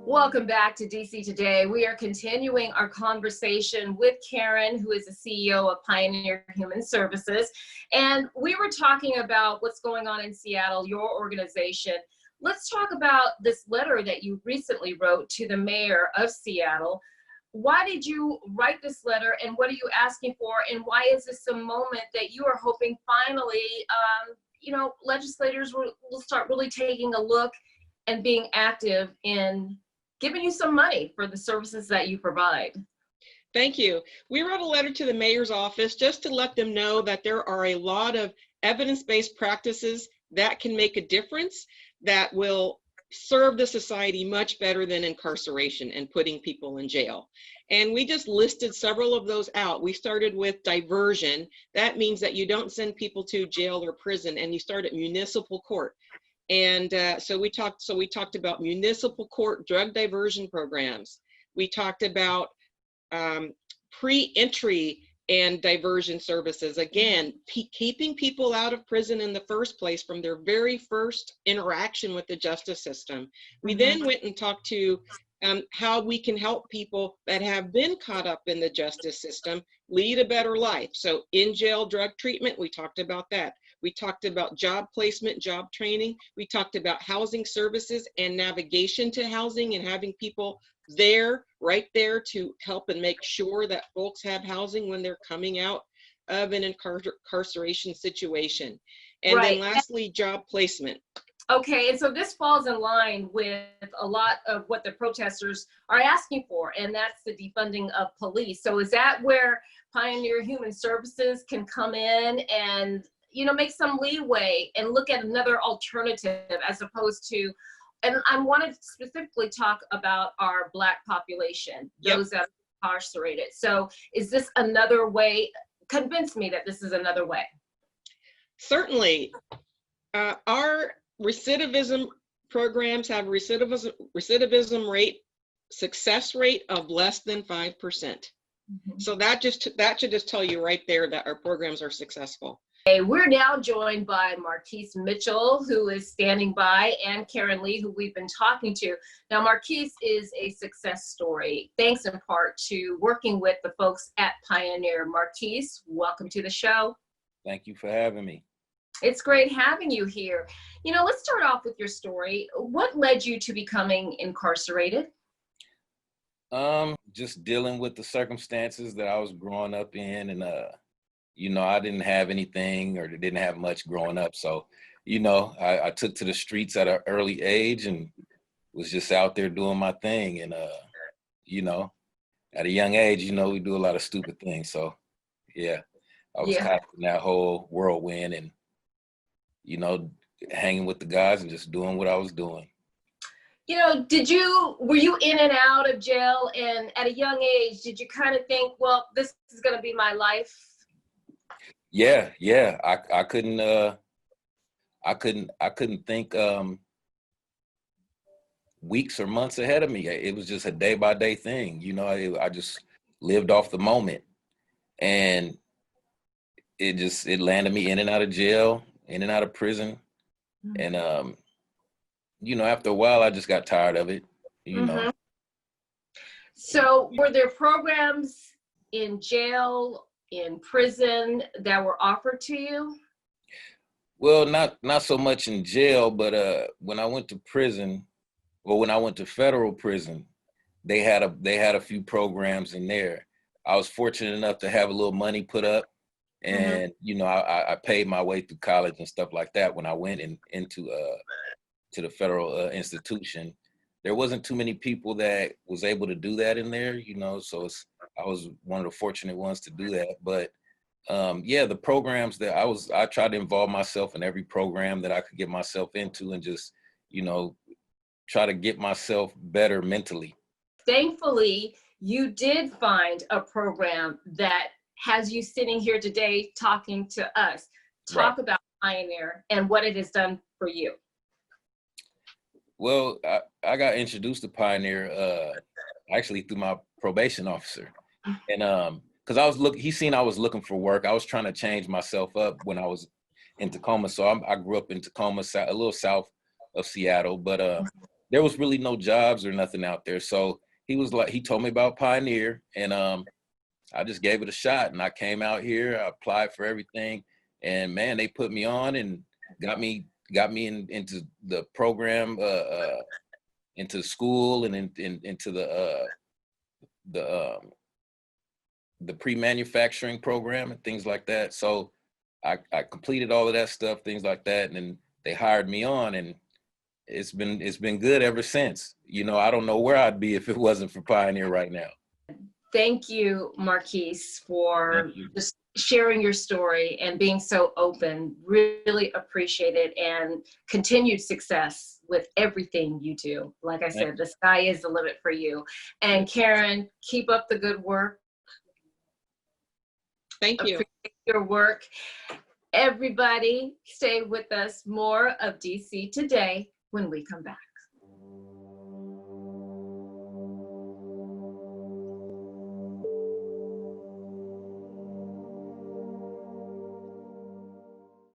Welcome back to DC Today. We are continuing our conversation with Karen, who is the CEO of Pioneer Human Services. And we were talking about what's going on in Seattle, your organization. Let's talk about this letter that you recently wrote to the mayor of Seattle. Why did you write this letter, and what are you asking for? And why is this a moment that you are hoping finally, legislators will start really taking a look and being active in giving you some money for the services that you provide? Thank you. We wrote a letter to the mayor's office just to let them know that there are a lot of evidence-based practices that can make a difference, that will serve the society much better than incarceration and putting people in jail. And we just listed several of those out. We started with diversion. That means that you don't send people to jail or prison, and you start at municipal court. And so we talked about municipal court drug diversion programs. We talked about pre-entry and diversion services. Again, keeping people out of prison in the first place from their very first interaction with the justice system. We then went and talked to how we can help people that have been caught up in the justice system lead a better life. So in jail drug treatment, we talked about that. We talked about job placement, job training. We talked about housing services and navigation to housing and having people there, right there to help and make sure that folks have housing when they're coming out of an incarceration situation. And then lastly, job placement. Okay, and so this falls in line with a lot of what the protesters are asking for, and that's the defunding of police. So is that where Pioneer Human Services can come in and make some leeway and look at another alternative as opposed to, and I want to specifically talk about our Black population, those that are incarcerated. So is this another way? Convince me that this is another way. Certainly. Our recidivism programs have recidivism rate, success rate of less than 5%. So that should just tell you right there that our programs are successful. We're now joined by Marquis Mitchell, who is standing by, and Karen Lee, who we've been talking to. Now, Marquis is a success story, thanks in part to working with the folks at Pioneer. Marquis, welcome to the show. Thank you for having me. It's great having you here. Let's start off with your story. What led you to becoming incarcerated? Just dealing with the circumstances that I was growing up in, and I didn't have anything or didn't have much growing up. So, I took to the streets at an early age and was just out there doing my thing. And, at a young age, we do a lot of stupid things. So, yeah, I was caught in that whole whirlwind and, hanging with the guys and just doing what I was doing. Were you in and out of jail? And at a young age, did you kind of think, well, this is going to be my life? Yeah. I couldn't think weeks or months ahead of me. It was just a day by day thing. I just lived off the moment, and it landed me in and out of jail, in and out of prison. And, after a while, I just got tired of it, So were there programs in jail, in prison, that were offered to you? Well, not so much in jail, but when I went to prison, or when I went to federal prison, they had a few programs in there. I was fortunate enough to have a little money put up, and I paid my way through college and stuff like that. When I went into to the federal institution, there wasn't too many people that was able to do that in there, so I was one of the fortunate ones to do that. But the programs that I tried to involve myself in every program that I could get myself into, and just, try to get myself better mentally. Thankfully, you did find a program that has you sitting here today talking to us. Talk about Pioneer and what it has done for you. Well, I got introduced to Pioneer actually through my probation officer, and because he seen I was looking for work. I was trying to change myself up when I was in Tacoma. So I grew up in Tacoma, a little south of Seattle, but there was really no jobs or nothing out there. So he told me about Pioneer, and I just gave it a shot, and I came out here, I applied for everything, and man, they put me on and got me into the program, into school, and into the pre-manufacturing program and things like that. So I completed all of that stuff, things like that, and then they hired me on, and it's been good ever since. You know, I don't know where I'd be if it wasn't for Pioneer right now. Thank you, Marquis, for Thank you. just sharing your story and being so open. Really appreciate it, and continued success with everything you do. Like I said, the sky is the limit for you. And Karen, keep up the good work. Thank you. Appreciate your work. Everybody, stay with us. More of DC Today when we come back.